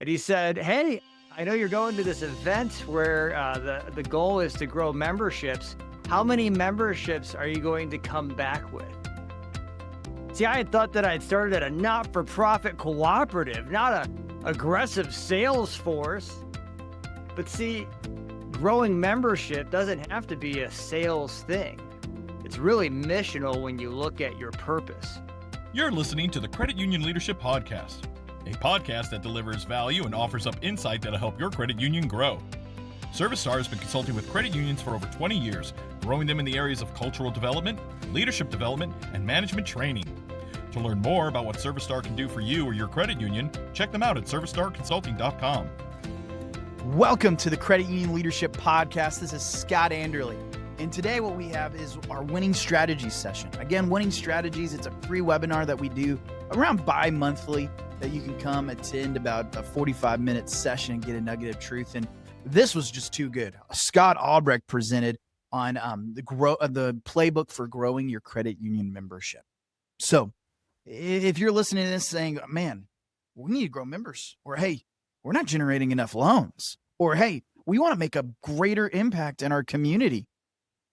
And he said, "Hey, I know you're going to this event where the goal is to grow memberships. How many memberships are you going to come back with?" See, I had thought that I'd started at a not-for-profit cooperative, not a aggressive sales force. But see, growing membership doesn't have to be a sales thing. It's really missional when you look at your purpose. You're listening to the Credit Union Leadership Podcast, a podcast that delivers value and offers up insight that'll help your credit union grow. ServiceStar has been consulting with credit unions for over 20 years, growing them in the areas of cultural development, leadership development, and management training. To learn more about what ServiceStar can do for you or your credit union, check them out at servicestarconsulting.com. Welcome to the Credit Union Leadership Podcast. This is Scott Anderley. And today what we have is our Winning Strategies session. Again, Winning Strategies, it's a free webinar that we do around bi-monthly that you can come attend about a 45-minute session and get a nugget of truth. And this was just too good. Scott Albrecht presented on the playbook for growing your credit union membership. So if you're listening to this saying, man, we need to grow members, or hey, we're not generating enough loans, or hey, we want to make a greater impact in our community,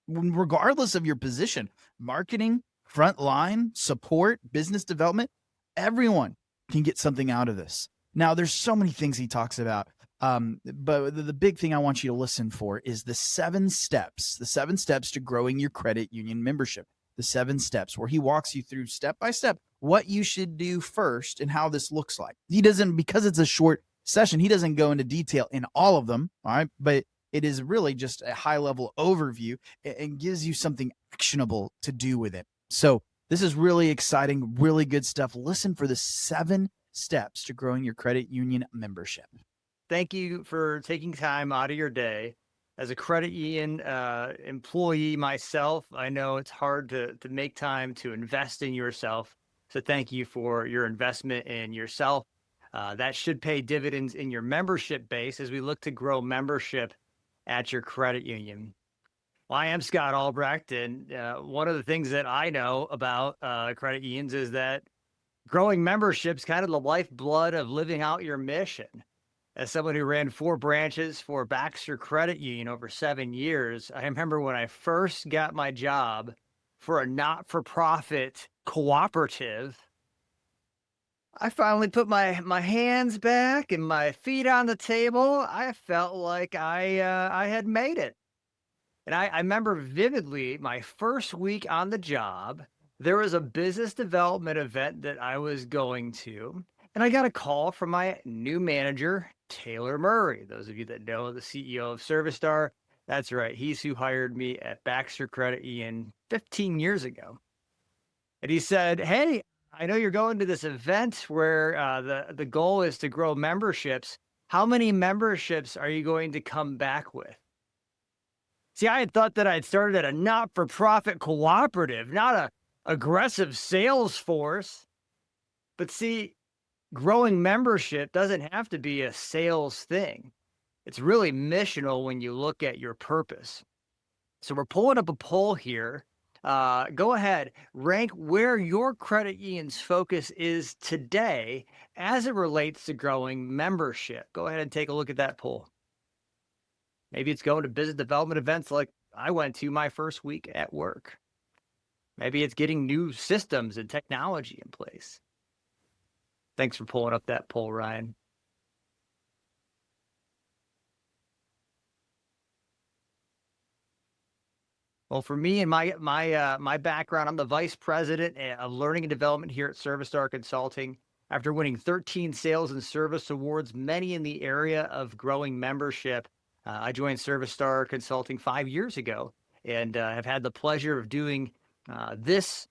regardless of your position, marketing, frontline, support, business development, everyone can get something out of this. Now, there's so many things he talks about, but the big thing I want you to listen for is the 7 steps to growing your credit union membership, the 7 steps where he walks you through step by step what you should do first and how this looks like. He doesn't, because it's a short session, he doesn't go into detail in all of them, all right, but it is really just a high-level overview and gives you something actionable to do with it. So this is really exciting, really good stuff. Listen for the 7 steps to growing your credit union membership. Thank you for taking time out of your day. As a credit union employee myself, I know it's hard to make time to invest in yourself. So thank you for your investment in yourself. That should pay dividends in your membership base as we look to grow membership at your credit union. Well, I am Scott Albrecht, and one of the things that I know about credit unions is that growing membership is kind of the lifeblood of living out your mission. As someone who ran 4 branches for Baxter Credit Union over 7 years, I remember when I first got my job for a not-for-profit cooperative, I finally put my hands back and my feet on the table. I felt like I had made it. And I remember vividly my first week on the job, there was a business development event that I was going to, and I got a call from my new manager, Taylor Murray. Those of you that know the CEO of ServiceStar, that's right. He's who hired me at Baxter Credit Union 15 years ago. And he said, "Hey, I know you're going to this event where the goal is to grow memberships. How many memberships are you going to come back with?" See, I had thought that I'd started at a not-for-profit cooperative, not a aggressive sales force. But see, growing membership doesn't have to be a sales thing. It's really missional when you look at your purpose. So we're pulling up a poll here. Go ahead, rank where your credit union's focus is today as it relates to growing membership. Go ahead and take a look at that poll. Maybe it's going to business development events like I went to my first week at work. Maybe it's getting new systems and technology in place. Thanks for pulling up that poll, Ryan. Well, for me and my background, I'm the vice president of learning and development here at ServiceStar Consulting. After winning 13 sales and service awards, many in the area of growing membership, I joined ServiceStar Consulting 5 years ago, and have had the pleasure of doing this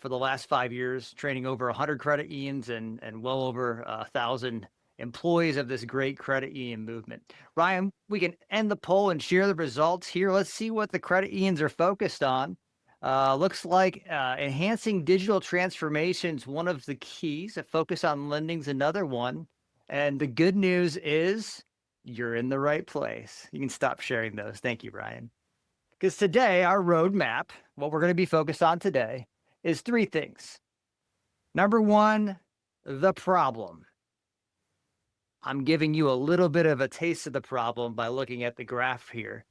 for the last 5 years, training over 100 credit unions and well over 1,000 employees of this great credit union movement. Ryan, we can end the poll and share the results here. Let's see what the credit unions are focused on. Looks like enhancing digital transformation is one of the keys. A focus on lending is another one. And the good news is you're in the right place. You can stop sharing those. Thank you, Ryan. Because today, our roadmap, what we're going to be focused on today, is 3 things. Number 1, the problem. I'm giving you a little bit of a taste of the problem by looking at the graph here.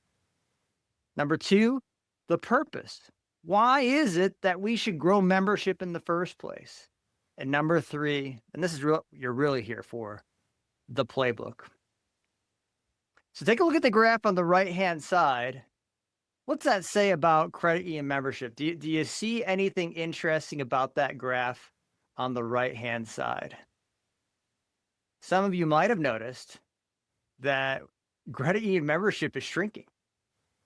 Number two, the purpose. Why is it that we should grow membership in the first place? And number three, and this is what you're really here for, the playbook. So take a look at the graph on the right-hand side. What's that say about credit union membership? Do you see anything interesting about that graph on the right-hand side? Some of you might have noticed that credit union membership is shrinking.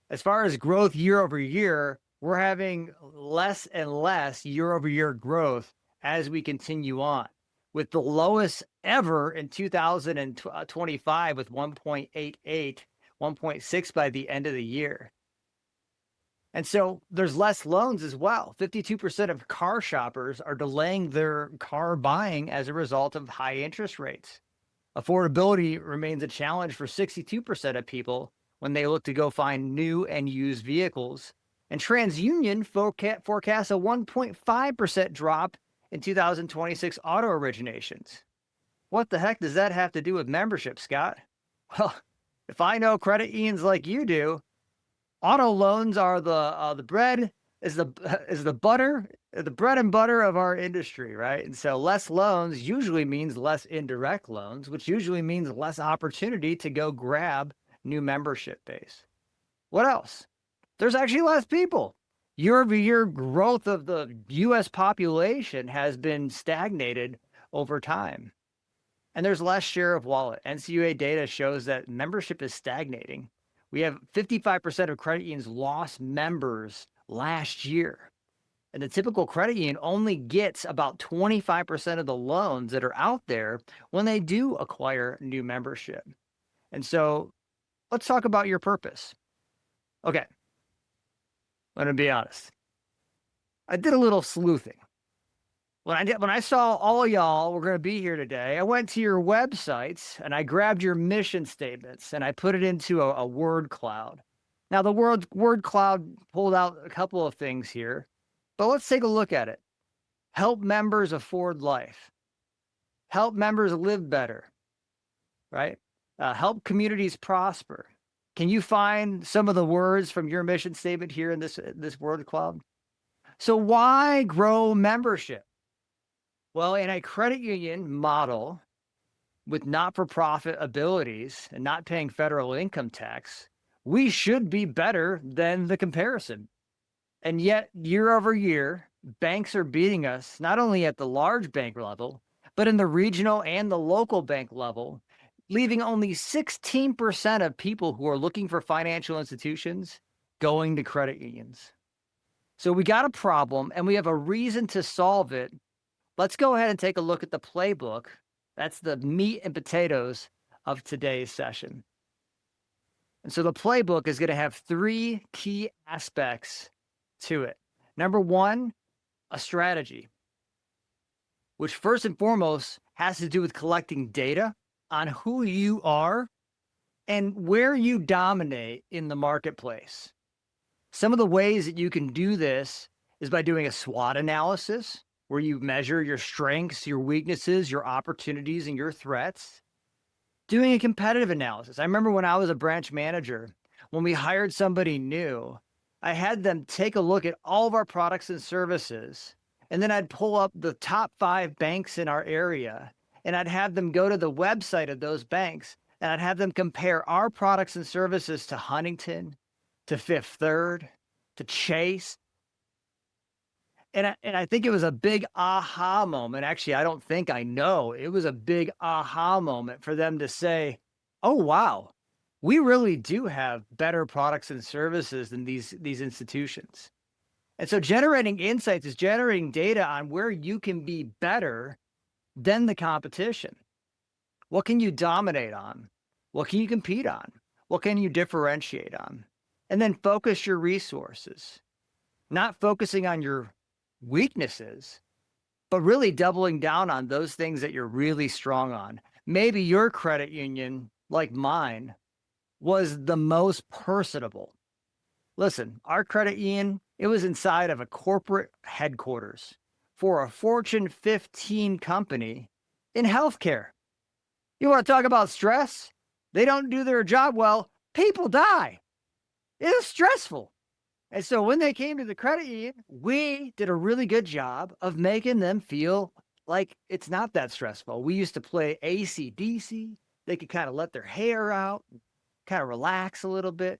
As far as growth year over year, we're having less and less year over year growth as we continue on, with the lowest ever in 2025 with 1.88, 1.6 by the end of the year. And so there's less loans as well. 52% of car shoppers are delaying their car buying as a result of high interest rates. Affordability remains a challenge for 62% of people when they look to go find new and used vehicles. And TransUnion forecasts a 1.5% drop in 2026 auto originations. What the heck does that have to do with membership, Scott? Well, if I know credit unions like you do, auto loans are the bread is the butter, the bread and butter of our industry, right? And so less loans usually means less indirect loans, which usually means less opportunity to go grab new membership base. What else? There's actually less people. Year-over-year growth of the U.S. population has been stagnated over time. And there's less share of wallet. NCUA data shows that membership is stagnating. We have 55% of credit unions lost members last year. And the typical credit union only gets about 25% of the loans that are out there when they do acquire new membership. And so let's talk about your purpose. Okay. I'm going to be honest. I did a little sleuthing. When I saw all y'all were going to be here today, I went to your websites and I grabbed your mission statements and I put it into a word cloud. Now, the word cloud pulled out a couple of things here, but let's take a look at it. Help members afford life. Help members live better, right? Help communities prosper. Can you find some of the words from your mission statement here in this word cloud? So why grow membership? Well, in a credit union model with not-for-profit abilities and not paying federal income tax, we should be better than the comparison. And yet, year over year, banks are beating us not only at the large bank level, but in the regional and the local bank level, leaving only 16% of people who are looking for financial institutions going to credit unions. So we got a problem and we have a reason to solve it. Let's go ahead and take a look at the playbook. That's the meat and potatoes of today's session. And so the playbook is going to have three key aspects to it. Number one, a strategy, which first and foremost has to do with collecting data on who you are and where you dominate in the marketplace. Some of the ways that you can do this is by doing a SWOT analysis, where you measure your strengths, your weaknesses, your opportunities, and your threats. Doing a competitive analysis. I remember when I was a branch manager, when we hired somebody new, I had them take a look at all of our products and services, and then I'd pull up the top 5 banks in our area, and I'd have them go to the website of those banks, and I'd have them compare our products and services to Huntington, to Fifth Third, to Chase. And I think it was a big aha moment. Actually, I don't think I know. It was a big aha moment for them to say, oh, wow, we really do have better products and services than these institutions. And so generating insights is generating data on where you can be better than the competition. What can you dominate on? What can you compete on? What can you differentiate on? And then focus your resources, not focusing on your weaknesses, but really doubling down on those things that you're really strong on. Maybe your credit union, like mine, was the most personable. Listen, our credit union, it was inside of a corporate headquarters for a Fortune 15 company in healthcare. You want to talk about stress? They don't do their job well. People die. It is stressful. And so when they came to the credit union, we did a really good job of making them feel like it's not that stressful. We used to play AC/DC. They could kind of let their hair out, kind of relax a little bit,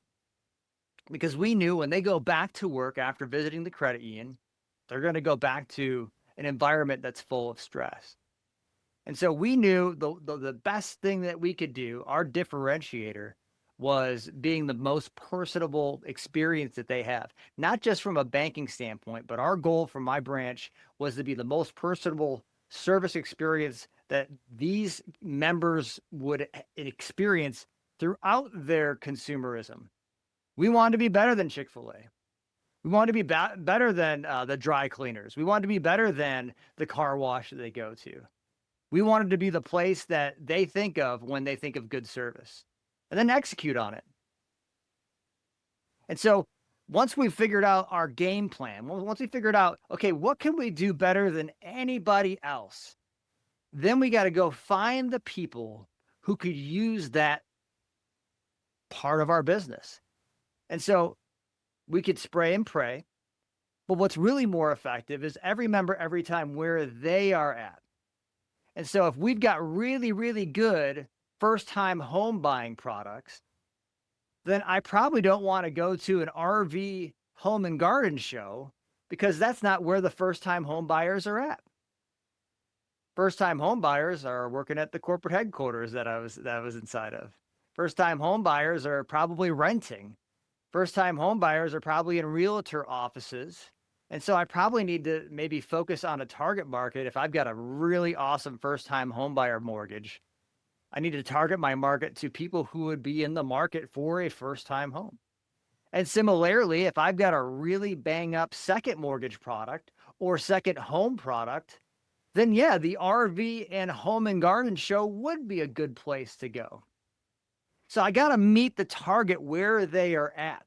because we knew when they go back to work after visiting the credit union, they're going to go back to an environment that's full of stress. And so we knew the best thing that we could do, our differentiator, was being the most personable experience that they have, not just from a banking standpoint, but our goal for my branch was to be the most personable service experience that these members would experience throughout their consumerism. We wanted to be better than Chick-fil-A. We wanted to be better than the dry cleaners. We wanted to be better than the car wash that they go to. We wanted to be the place that they think of when they think of good service, and then execute on it. And so once we figured out our game plan, once we figured out, okay, what can we do better than anybody else? Then we got to go find the people who could use that part of our business. And so we could spray and pray, but what's really more effective is every member, every time, where they are at. And so if we've got really, really good first-time home buying products, then I probably don't want to go to an RV home and garden show, because that's not where the first-time home buyers are at. First-time home buyers are working at the corporate headquarters that I was inside of. First-time home buyers are probably renting. First-time home buyers are probably in realtor offices. And so I probably need to maybe focus on a target market. If I've got a really awesome first-time home buyer mortgage, I need to target my market to people who would be in the market for a first-time home. And similarly, if I've got a really bang-up second mortgage product or second home product, then yeah, the RV and home and garden show would be a good place to go. So I got to meet the target where they are at.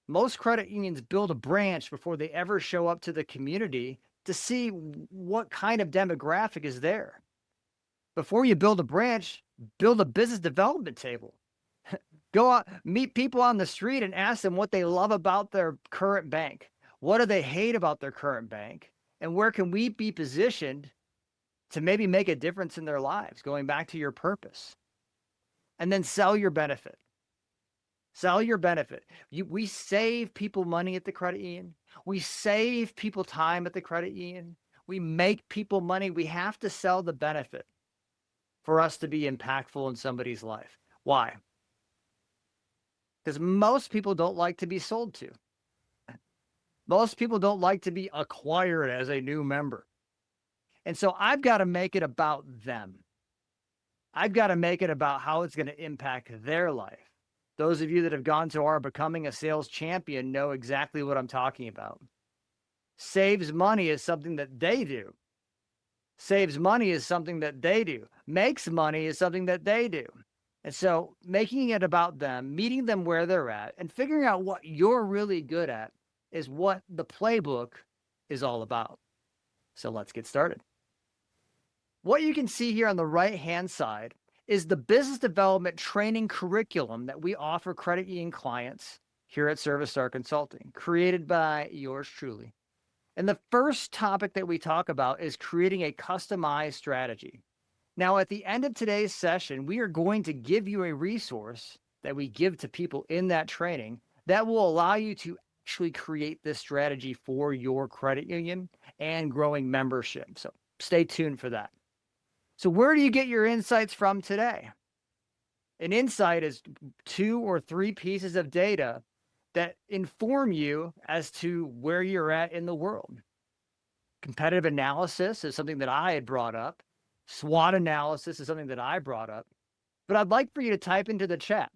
Most credit unions build a branch before they ever show up to the community to see what kind of demographic is there. Before you build a branch, build a business development table. Go out, meet people on the street and ask them what they love about their current bank. What do they hate about their current bank? And where can we be positioned to maybe make a difference in their lives, going back to your purpose? And then sell your benefit. Sell your benefit. We save people money at the credit union. We save people time at the credit union. We make people money. We have to sell the benefit for us to be impactful in somebody's life. Why? Because most people don't like to be sold to. Most people don't like to be acquired as a new member. And so I've got to make it about them. I've got to make it about how it's going to impact their life. Those of you that have gone to our Becoming a Sales Champion know exactly what I'm talking about. Saves money is something that they do. Saves money is something that they do. Makes money is something that they do. And so making it about them, meeting them where they're at, and figuring out what you're really good at is what the playbook is all about. So let's get started. What you can see here on the right-hand side is the business development training curriculum that we offer credit union clients here at Service Star Consulting, created by yours truly. And the first topic that we talk about is creating a customized strategy. Now, at the end of today's session, we are going to give you a resource that we give to people in that training that will allow you to actually create this strategy for your credit union and growing membership. So stay tuned for that. So where do you get your insights from today? An insight is 2 or 3 pieces of data that inform you as to where you're at in the world. Competitive analysis is something that I had brought up. SWOT analysis is something that I brought up. But I'd like for you to type into the chat,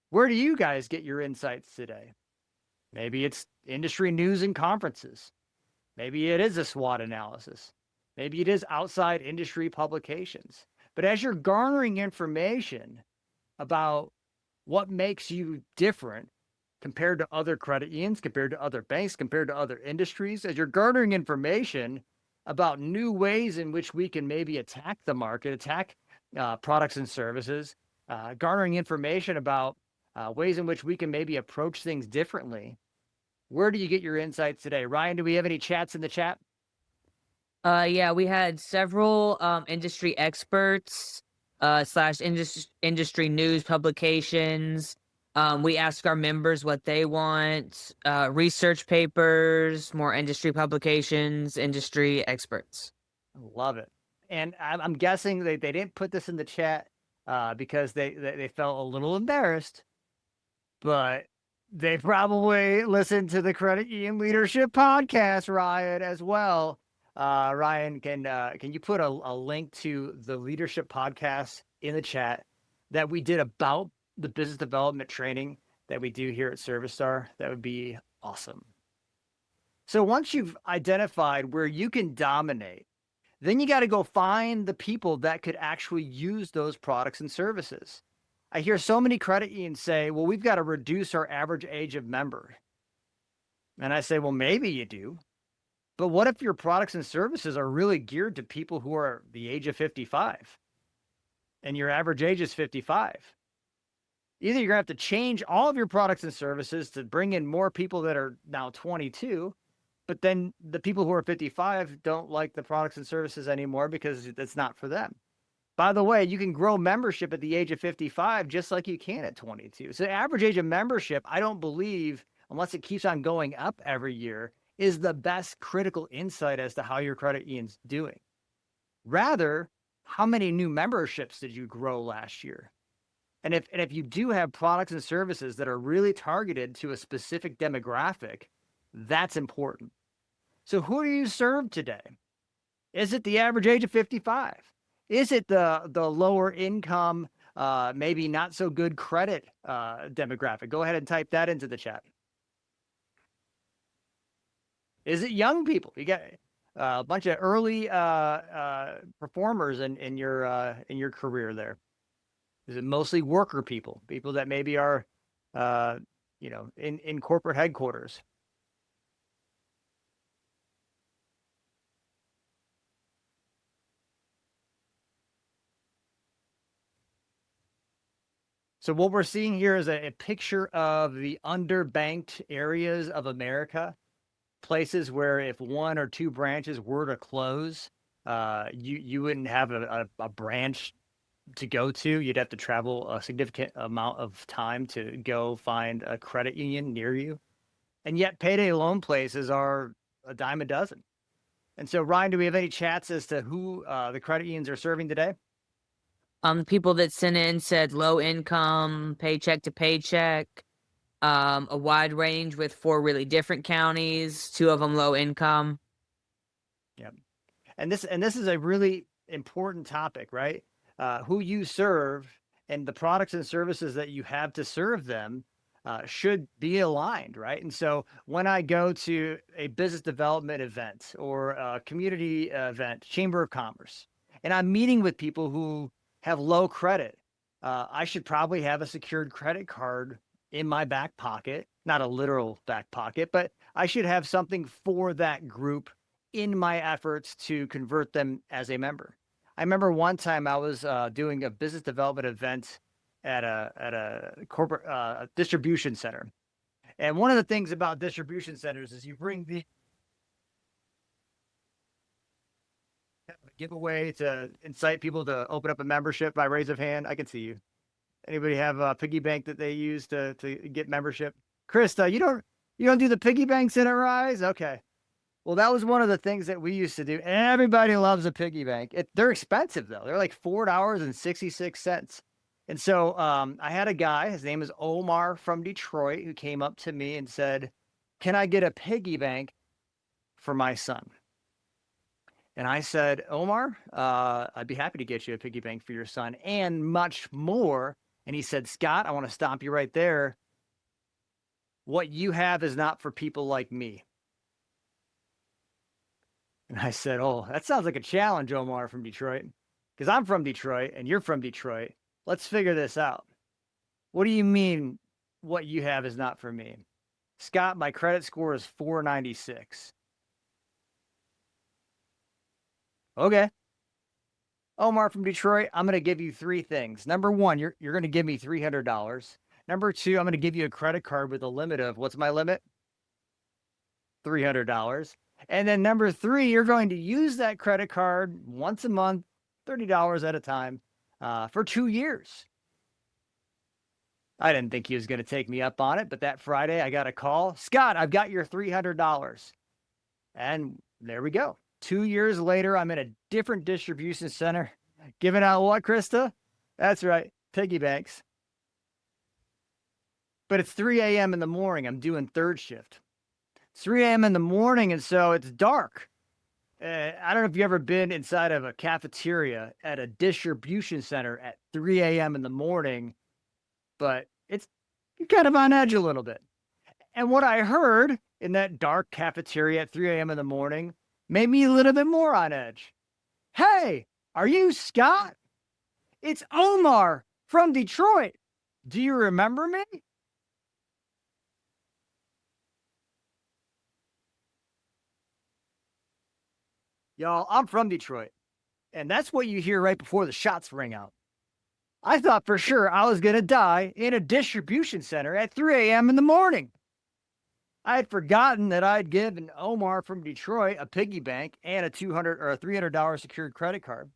where do you guys get your insights today? Maybe it's industry news and conferences. Maybe it is a SWOT analysis. Maybe it is outside industry publications. But as you're garnering information about what makes you different compared to other credit unions, compared to other banks, compared to other industries, as you're garnering information about new ways in which we can maybe attack the market, attack products and services, garnering information about ways in which we can maybe approach things differently. Where do you get your insights today? Ryan, do we have any chats in the chat? Yeah, we had several industry experts slash industry news publications. We ask our members what they want, research papers, more industry publications, industry experts. Love it. And I'm guessing they didn't put this in the chat because they felt a little embarrassed, but they probably listened to the Credit Union Leadership Podcast, Ryan, as well. Ryan, can you put a link to the leadership podcast in the chat that we did about the business development training that we do here at ServiceStar? That would be awesome. So once you've identified where you can dominate, then you got to go find the people that could actually use those products and services. I hear so many credit unions say, well, we've got to reduce our average age of member. And I say, well, maybe you do. But what if your products and services are really geared to people who are the age of 55 and your average age is 55? Either you're going to have to change all of your products and services to bring in more people that are now 22, but then the people who are 55 don't like the products and services anymore because it's not for them. By the way, you can grow membership at the age of 55 just like you can at 22. So the average age of membership, I don't believe, unless it keeps on going up every year, is the best critical insight as to how your credit union's doing. Rather, how many new memberships did you grow last year? And if you do have products and services that are really targeted to a specific demographic, that's important. So who do you serve today? Is it the average age of 55? Is it the lower income, maybe not so good credit demographic? Go ahead and type that into the chat. Is it young people? You got a bunch of early performers in your career there. Is it mostly worker people that maybe are, in corporate headquarters? So what we're seeing here is a picture of the underbanked areas of America, places where if one or two branches were to close, you wouldn't have a branch to go to. You'd have to travel a significant amount of time to go find a credit union near you. And yet payday loan places are a dime a dozen. And so, Ryan, do we have any chats as to who the credit unions are serving today? The people that sent in said low income, paycheck to paycheck, a wide range with 4 really different counties, 2 of them low income. Yep. And this is a really important topic, right? Who you serve and the products and services that you have to serve them should be aligned, right? And so when I go to a business development event or a community event, Chamber of Commerce, and I'm meeting with people who have low credit, I should probably have a secured credit card in my back pocket, not a literal back pocket, but I should have something for that group in my efforts to convert them as a member. I remember one time I was doing a business development event at a corporate distribution center. And one of the things about distribution centers is you bring the giveaway to incite people to open up a membership by raise of hand. I can see you. Anybody have a piggy bank that they use to get membership? Krista, you don't do the piggy banks in a Rise? Okay. Well, that was one of the things that we used to do. Everybody loves a piggy bank. They're expensive though. They're like $4.66. And so I had a guy, his name is Omar from Detroit, who came up to me and said, "Can I get a piggy bank for my son?" And I said, "Omar, I'd be happy to get you a piggy bank for your son and much more." And he said, "Scott, I want to stop you right there. What you have is not for people like me." And I said, "Oh, that sounds like a challenge, Omar from Detroit, because I'm from Detroit and you're from Detroit. Let's figure this out. What do you mean what you have is not for me?" "Scott, my credit score is 496. "Okay. Omar from Detroit, I'm going to give you 3 things. Number 1, you're going to give me $300. Number 2, I'm going to give you a credit card with a limit of, what's my limit? $300. And then number 3, you're going to use that credit card once a month, $30 at a time, for 2 years. I didn't think he was going to take me up on it, but that Friday I got a call. Scott, I've got your $300. And there we go. 2 years later, I'm in a different distribution center giving out what, Krista? That's right, piggy banks. But it's 3 a.m. in the morning. I'm doing third shift. It's 3 a.m. in the morning, and so it's dark. I don't know if you've ever been inside of a cafeteria at a distribution center at 3 a.m. in the morning, but you're kind of on edge a little bit. And what I heard in that dark cafeteria at 3 a.m. in the morning made me a little bit more on edge. Hey, are you Scott? It's Omar from Detroit. Do you remember me? Y'all, I'm from Detroit, and that's what you hear right before the shots ring out. I thought for sure I was going to die in a distribution center at 3 a.m. in the morning. I had forgotten that I'd given Omar from Detroit a piggy bank and a $200 or a $300 secured credit card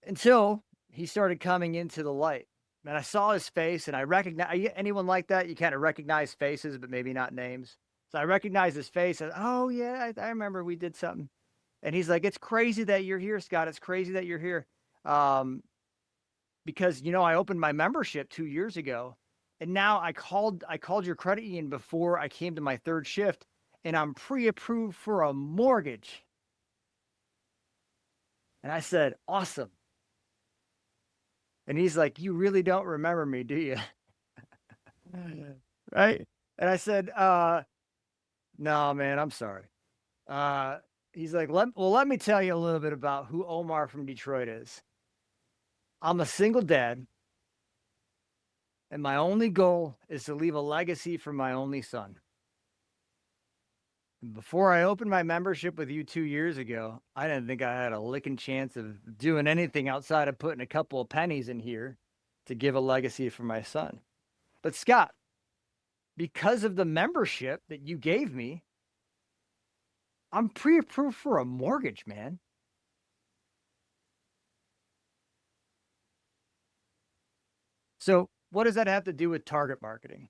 until he started coming into the light. And I saw his face, and I recognized anyone like that. You kind of recognize faces, but maybe not names. So I recognized his face. And, oh, yeah, I remember we did something. And he's like, it's crazy that you're here, Scott. It's crazy that you're here. Because, I opened my membership 2 years ago. And now I called your credit union before I came to my third shift, and I'm pre-approved for a mortgage. And I said, awesome. And he's like, you really don't remember me, do you? Right? And I said, no, man, I'm sorry. He's like, let me tell you a little bit about who Omar from Detroit is. I'm a single dad. And my only goal is to leave a legacy for my only son. And before I opened my membership with you 2 years ago, I didn't think I had a licking chance of doing anything outside of putting a couple of pennies in here to give a legacy for my son. But Scott, because of the membership that you gave me, I'm pre-approved for a mortgage, man. So what does that have to do with target marketing?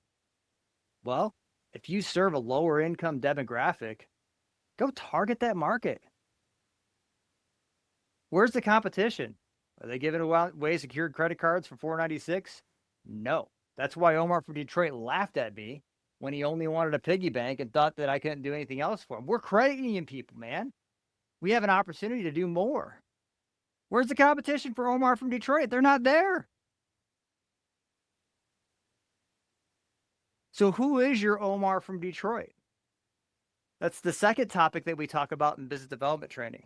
Well, if you serve a lower income demographic, go target that market. Where's the competition? Are they giving away secured credit cards for $4.96? No. That's why Omar from Detroit laughed at me when he only wanted a piggy bank and thought that I couldn't do anything else for him. We're credit union people, man. We have an opportunity to do more. Where's the competition for Omar from Detroit? They're not there. So who is your Omar from Detroit? That's the second topic that we talk about in business development training.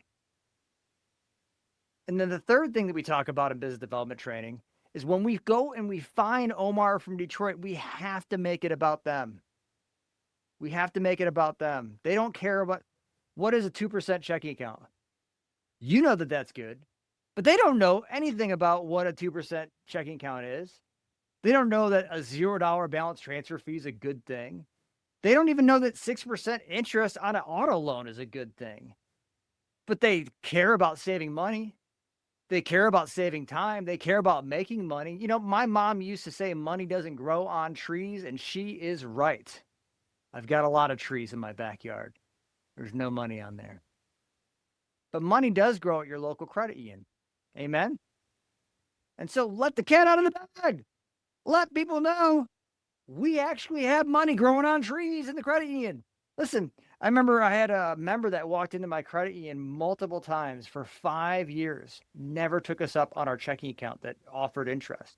And then the third thing that we talk about in business development training is when we go and we find Omar from Detroit, we have to make it about them. We have to make it about them. They don't care about what is a 2% checking account. You know that that's good, but they don't know anything about what a 2% checking account is. They don't know that a $0 balance transfer fee is a good thing. They don't even know that 6% interest on an auto loan is a good thing. But they care about saving money. They care about saving time. They care about making money. My mom used to say money doesn't grow on trees, and she is right. I've got a lot of trees in my backyard. There's no money on there. But money does grow at your local credit union. Amen? And so let the cat out of the bag. Let people know we actually have money growing on trees in the credit union. Listen, I remember I had a member that walked into my credit union multiple times for 5 years, never took us up on our checking account that offered interest.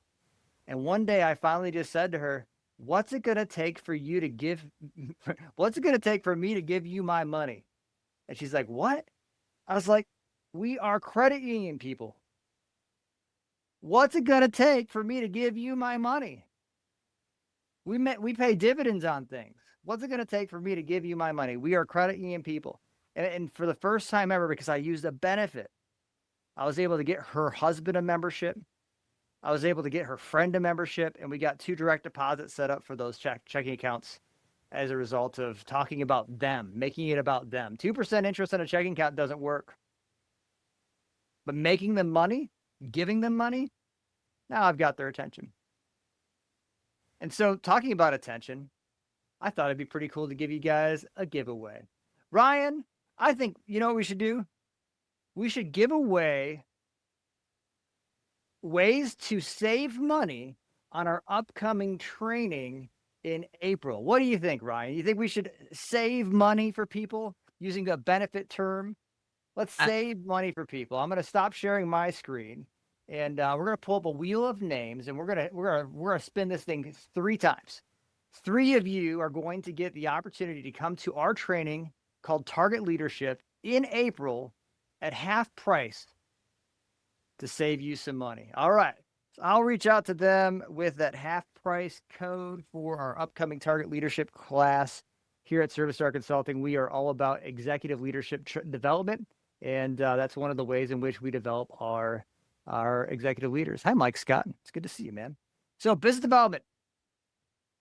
And one day I finally just said to her, what's it going to take for me to give you my money? And she's like, what? I was like, we are credit union people. What's it going to take for me to give you my money? We pay dividends on things. What's it going to take for me to give you my money? We are credit union people. And for the first time ever, because I used a benefit, I was able to get her husband a membership. I was able to get her friend a membership, and we got 2 direct deposits set up for those checking accounts as a result of talking about them, making it about them. 2% interest on a checking account doesn't work. But making them money, giving them money, now I've got their attention. And so, talking about attention, I thought it'd be pretty cool to give you guys a giveaway. Ryan, I think, you know what we should do? We should give away ways to save money on our upcoming training in April. What do you think, Ryan? You think we should save money for people using a benefit term? Let's I- save money for people. I'm going to stop sharing my screen, and we're going to pull up a wheel of names, and we're gonna spin this thing 3 times. 3 of you are going to get the opportunity to come to our training called Target Leadership in April at half price to save you some money. All right. So I'll reach out to them with that half price code for our upcoming Target Leadership class here at Service Star Consulting. We are all about executive leadership development, and that's one of the ways in which we develop our executive leaders. Hi, Mike Scott. It's good to see you, man. So business development.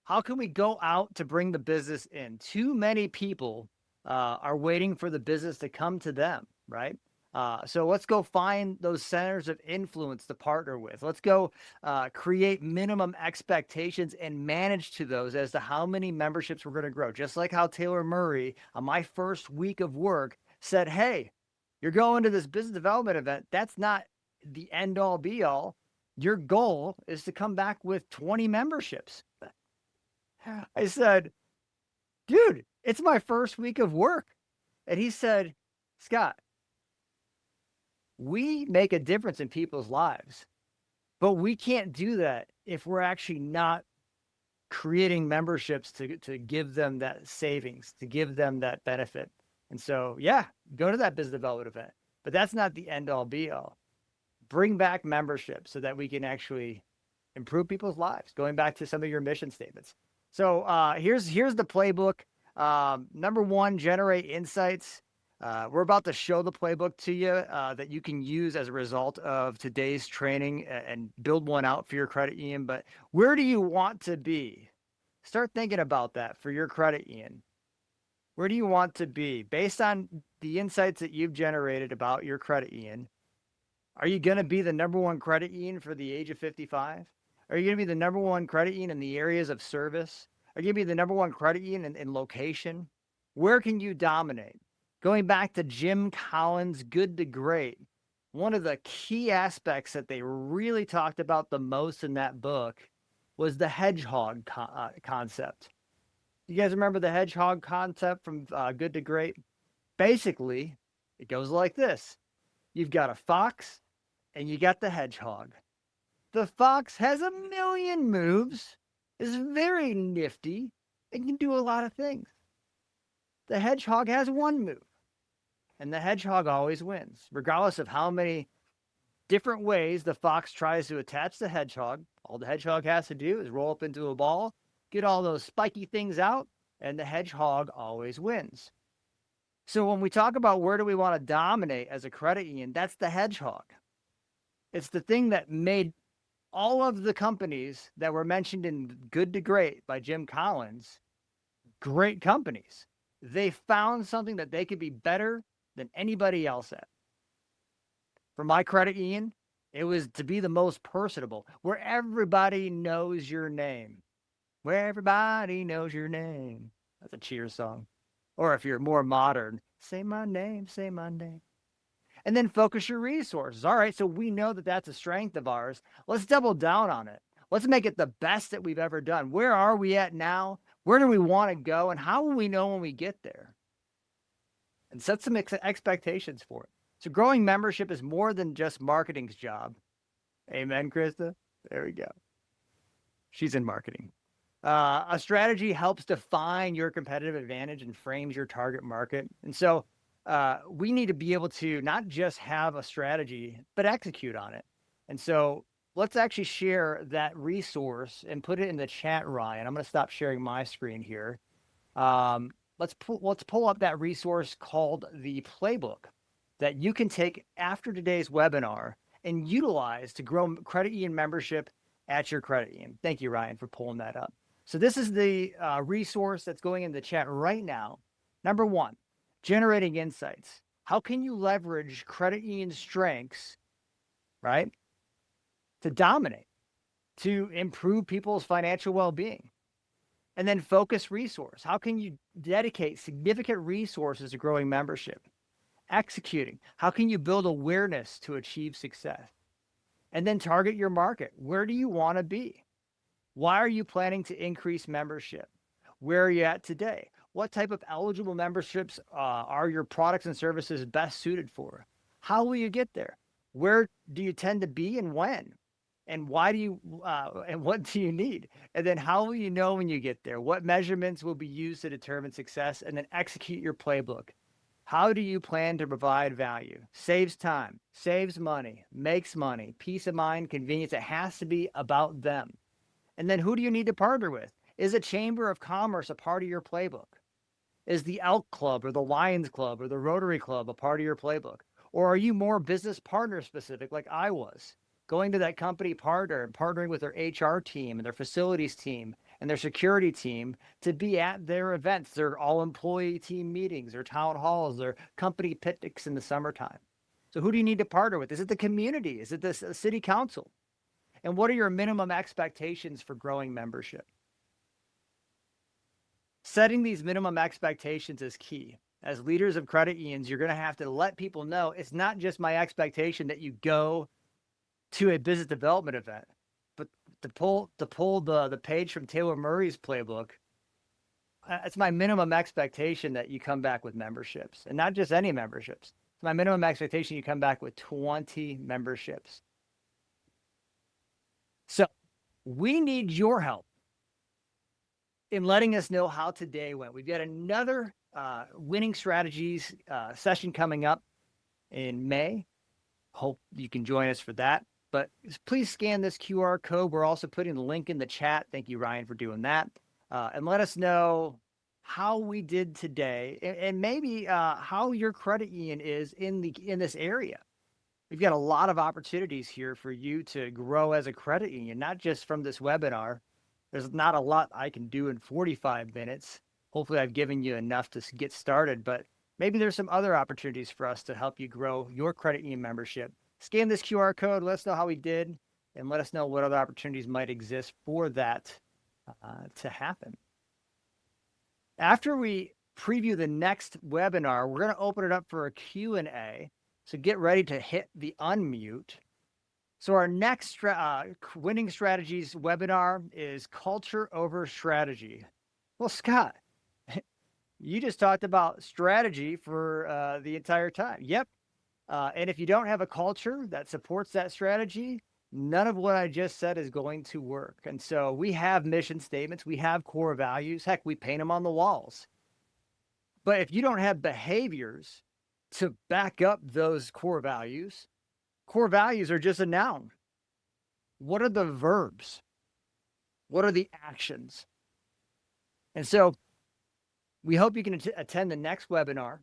How can we go out to bring the business in? Too many people are waiting for the business to come to them, right? So let's go find those centers of influence to partner with. Let's go create minimum expectations and manage to those as to how many memberships we're going to grow. Just like how Taylor Murray on my first week of work said, hey, you're going to this business development event. That's not the end all be all. Your goal is to come back with 20 memberships. I said, dude, it's my first week of work. And he said, Scott, we make a difference in people's lives, but we can't do that if we're actually not creating memberships to give them that savings, to give them that benefit. And so, yeah, go to that business development event, but that's not the end all be all. Bring back membership so that we can actually improve people's lives, going back to some of your mission statements. So here's the playbook. Number 1, generate insights. We're about to show the playbook to you that you can use as a result of today's training and build one out for your credit union. But where do you want to be? Start thinking about that for your credit union. Where do you want to be? Based on the insights that you've generated about your credit union, are you going to be the number 1 credit union for the age of 55? Are you going to be the number 1 credit union in the areas of service? Are you going to be the number 1 credit union in location? Where can you dominate? Going back to Jim Collins' Good to Great, one of the key aspects that they really talked about the most in that book was the hedgehog concept. You guys remember the hedgehog concept from Good to Great? Basically, it goes like this. You've got a fox and you got the hedgehog. The fox has a million moves, is very nifty, and can do a lot of things. The hedgehog has 1 move, and the hedgehog always wins, regardless of how many different ways the fox tries to attach the hedgehog. All the hedgehog has to do is roll up into a ball, get all those spiky things out, and the hedgehog always wins. So when we talk about where do we want to dominate as a credit union, that's the hedgehog. It's the thing that made all of the companies that were mentioned in Good to Great by Jim Collins great companies. They found something that they could be better than anybody else at. For my credit union, it was to be the most personable, where everybody knows your name. Where everybody knows your name. That's a Cheers song. Or if you're more modern, say my name, say my name. And then focus your resources. All right, so we know that that's a strength of ours. Let's double down on it. Let's make it the best that we've ever done. Where are we at now? Where do we want to go? And how will we know when we get there? And set some expectations for it. So growing membership is more than just marketing's job. Amen, Krista? There we go. She's in marketing. A strategy helps define your competitive advantage and frames your target market. And so we need to be able to not just have a strategy, but execute on it. And so let's actually share that resource and put it in the chat, Ryan. I'm going to stop sharing my screen here. Let's pull up that resource called the Playbook. that you can take after today's webinar and utilize to grow credit union membership at your credit union. Thank you, Ryan, for pulling that up. So this is the resource that's going in the chat right now. Number one, generating insights. How can you leverage credit union strengths, right, to dominate, to improve people's financial well-being? And then focus resource. How can you dedicate significant resources to growing membership? Executing. How can you build awareness to achieve success? And then target your market. Where do you want to be? Why are you planning to increase membership? Where are you at today? What type of eligible memberships are your products and services best suited for? How will you get there? Where do you tend to be and when? And why do you, and what do you need? And then how will you know when you get there? What measurements will be used to determine success? And then execute your playbook. How do you plan to provide value? Saves time, saves money, makes money, peace of mind, convenience. It has to be about them. And then who do you need to partner with? Is a Chamber of Commerce a part of your playbook? Is the Elk Club or the Lions Club or the Rotary Club a part of your playbook? Or are you more business partner specific like I was? Going to that company partner and partnering with their HR team and their facilities team and their security team to be at their events, their all employee team meetings, their town halls, their company picnics in the summertime. So who do you need to partner with? Is it the community? Is it the city council? And what are your minimum expectations for growing membership? Setting these minimum expectations is key. As leaders of credit unions, you're going to have to let people know it's not just my expectation that you go to a business development event, but to pull the page from Taylor Murray's playbook, it's my minimum expectation that you come back with memberships, and not just any memberships. It's my minimum expectation you come back with 20 memberships. So we need your help in letting us know how today went. We've got another winning strategies session coming up in May. Hope you can join us for that. But please scan this QR code. We're also putting the link in the chat. Thank you, Ryan, for doing that. And let us know how we did today and maybe how your credit union is in this area. We've got a lot of opportunities here for you to grow as a credit union, not just from this webinar. There's not a lot I can do in 45 minutes. Hopefully I've given you enough to get started, but maybe there's some other opportunities for us to help you grow your credit union membership. Scan this QR code, let us know how we did, and let us know what other opportunities might exist for that to happen. After we preview the next webinar, we're going to open it up for a Q&A. So get ready to hit the unmute. So our next winning strategies webinar is culture over strategy. Well, Scott, you just talked about strategy for the entire time. Yep. And if you don't have a culture that supports that strategy, none of what I just said is going to work. And so we have mission statements, we have core values. Heck, we paint them on the walls. But if you don't have behaviors to back up those core values are just a noun. What are the verbs? What are the actions? And so we hope you can attend the next webinar.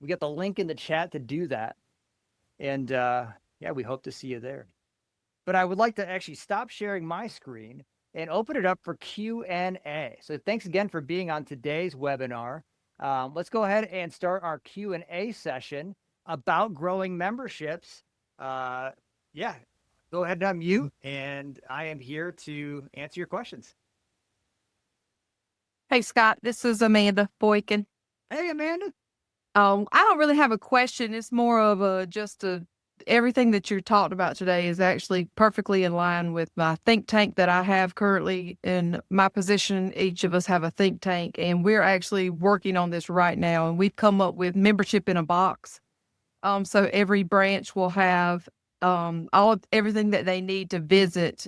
We got the link in the chat to do that. And yeah, we hope to see you there. But I would like to actually stop sharing my screen and open it up for Q&A. So thanks again for being on today's webinar. Let's go ahead and start our Q&A session about growing memberships. Yeah, go ahead and unmute, and I am here to answer your questions. Hey, Scott, this is Amanda Boykin. Hey, Amanda. I don't really have a question. It's more of everything that you're talking about today is actually perfectly in line with my think tank that I have currently in my position. Each of us have a think tank, and we're actually working on this right now. And we've come up with membership in a box. So every branch will have everything that they need to visit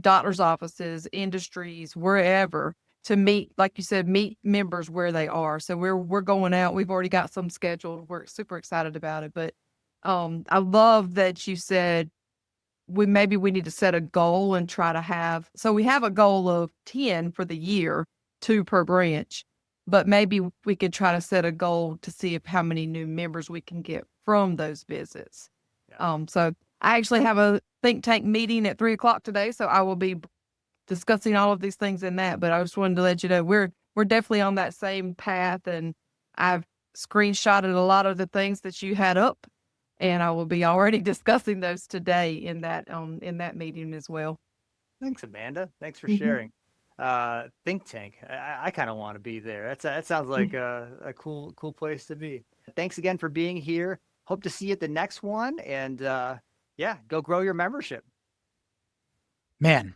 doctor's offices, industries, wherever, to meet, like you said, meet members where they are. So we're going out. We've already got some scheduled. We're super excited about it. But I love that you said we need to set a goal and try to have. So we have a goal of 10 for the year, 2 per branch. but maybe we could try to set a goal to see if how many new members we can get from those visits. Yeah. So I actually have a think tank meeting at 3:00 today, so I will be discussing all of these things in that. But I just wanted to let you know we're definitely on that same path, and I've screenshotted a lot of the things that you had up, and I will be already discussing those today in that meeting as well. Thanks, Amanda. Thanks for Mhm. sharing. Think tank. I kind of want to be there. That sounds like a cool place to be. Thanks again for being here. Hope to see you at the next one. And yeah, go grow your membership. Man,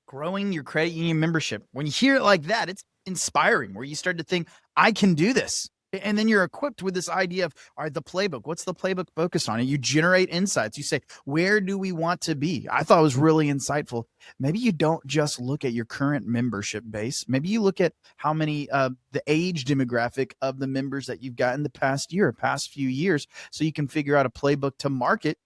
growing your credit union membership. When you hear it like that, it's inspiring, where you start to think, I can do this. And then you're equipped with this idea of, all right, the playbook. What's the playbook focused on? And you generate insights. You say, where do we want to be? I thought it was really insightful. Maybe you don't just look at your current membership base. Maybe you look at how many, the age demographic of the members that you've got in the past year, past few years, so you can figure out a playbook to market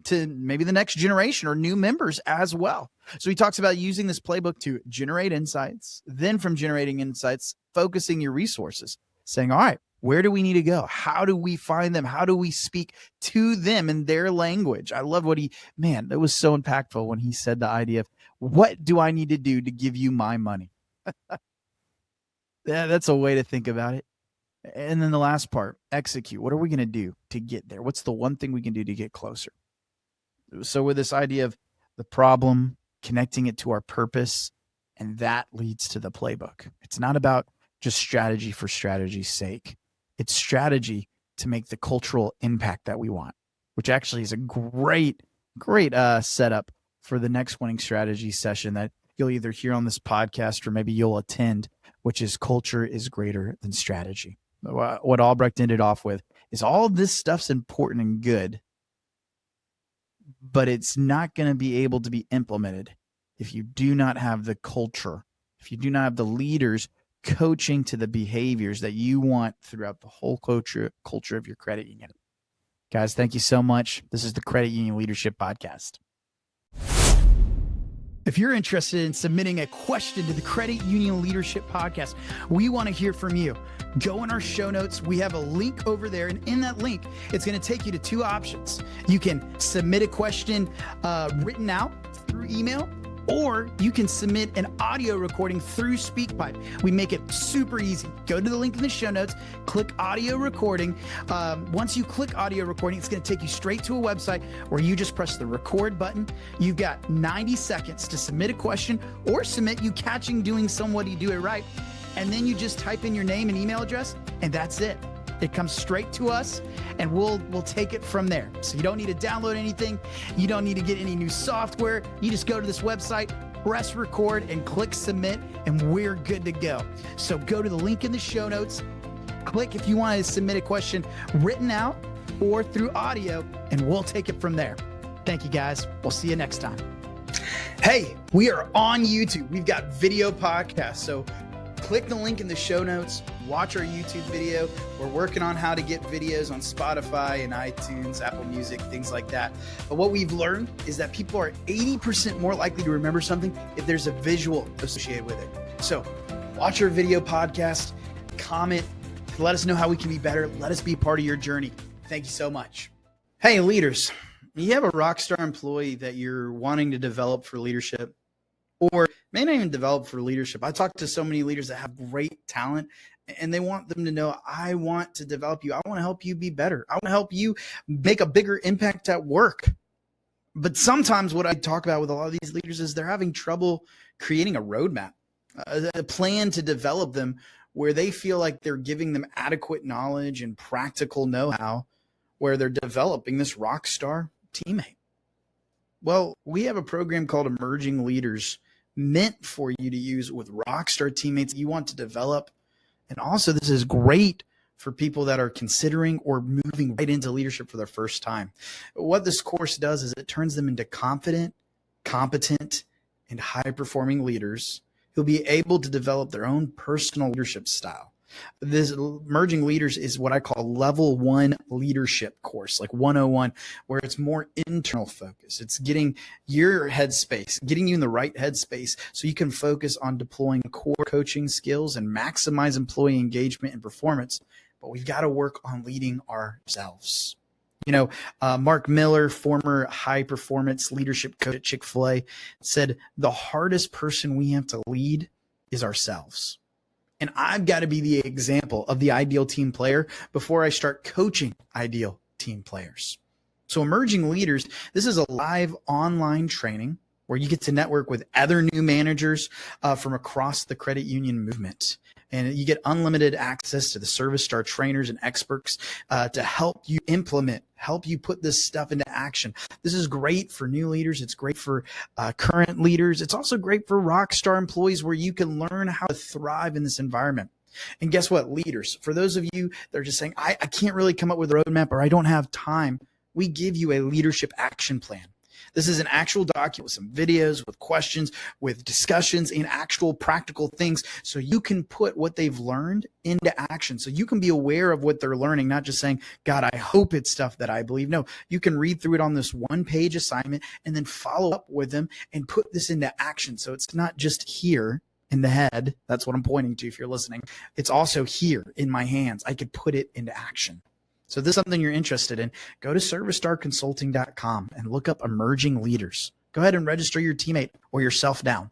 to maybe the next generation or new members as well. So he talks about using this playbook to generate insights, then from generating insights, focusing your resources, saying, all right, where do we need to go? How do we find them? How do we speak to them in their language? I love that was so impactful when he said the idea of, what do I need to do to give you my money? Yeah, that's a way to think about it. And then the last part, execute. What are we going to do to get there? What's the one thing we can do to get closer? So with this idea of the problem, connecting it to our purpose, and that leads to the playbook. It's not about just strategy for strategy's sake. It's strategy to make the cultural impact that we want, which actually is a great setup for the next winning strategy session that you'll either hear on this podcast or maybe you'll attend, which is culture is greater than strategy. What Albrecht ended off with is all of this stuff's important and good, but it's not going to be able to be implemented if you do not have the culture, if you do not have the leaders coaching to the behaviors that you want throughout the whole culture of your credit union. Guys, thank you so much. This is the Credit Union Leadership Podcast. If you're interested in submitting a question to the Credit Union Leadership Podcast, we want to hear from you. Go in our show notes. We have a link over there. And in that link, it's going to take you to two options. You can submit a question written out through email, or you can submit an audio recording through SpeakPipe. We make it super easy. Go to the link in the show notes, click audio recording. Once you click audio recording, it's going to take you straight to a website where you just press the record button. You've got 90 seconds to submit a question or submit you catching doing somebody do it right. And then you just type in your name and email address, and that's it. It comes straight to us, and we'll take it from there. So you don't need to download anything. You don't need to get any new software. You just go to this website, press record, and click submit, and we're good to go. So go to the link in the show notes. Click if you want to submit a question written out or through audio, and we'll take it from there. Thank you, guys. We'll see you next time. Hey, we are on YouTube. We've got video podcasts. So click the link in the show notes, watch our YouTube video. We're working on how to get videos on Spotify and iTunes, Apple Music, things like that. But what we've learned is that people are 80% more likely to remember something if there's a visual associated with it. So watch our video podcast, comment, let us know how we can be better. Let us be part of your journey. Thank you so much. Hey, leaders, you have a rock star employee that you're wanting to develop for leadership, or may not even develop for leadership. I talk to so many leaders that have great talent, and they want them to know, I want to develop you. I want to help you be better. I want to help you make a bigger impact at work. But sometimes what I talk about with a lot of these leaders is they're having trouble creating a roadmap, a plan to develop them where they feel like they're giving them adequate knowledge and practical know-how, where they're developing this rock star teammate. Well, we have a program called Emerging Leaders, meant for you to use with rockstar teammates you want to develop. And also, this is great for people that are considering or moving right into leadership for their first time. What this course does is it turns them into confident, competent, and high-performing leaders who'll be able to develop their own personal leadership style. This Emerging Leaders is what I call level 1 leadership course, like 101, where it's more internal focus. It's getting your headspace, getting you in the right headspace so you can focus on deploying core coaching skills and maximize employee engagement and performance. But we've got to work on leading ourselves. Mark Miller, former high performance leadership coach at Chick-fil-A, said the hardest person we have to lead is ourselves. And I've got to be the example of the ideal team player before I start coaching ideal team players. So Emerging Leaders, this is a live online training where you get to network with other new managers from across the credit union movement. And you get unlimited access to the Service Star trainers and experts to help you implement, help you put this stuff into action. This is great for new leaders. It's great for current leaders. It's also great for rockstar employees where you can learn how to thrive in this environment. And guess what, leaders? For those of you that are just saying, I can't really come up with a roadmap or I don't have time, we give you a leadership action plan. This is an actual document with some videos, with questions, with discussions, and actual practical things so you can put what they've learned into action. So you can be aware of what they're learning, not just saying, God, I hope it's stuff that I believe. No, you can read through it on this 1-page assignment and then follow up with them and put this into action. So it's not just here in the head. That's what I'm pointing to if you're listening. It's also here in my hands. I could put it into action. So if this is something you're interested in, go to servicestarconsulting.com and look up Emerging Leaders. Go ahead and register your teammate or yourself down.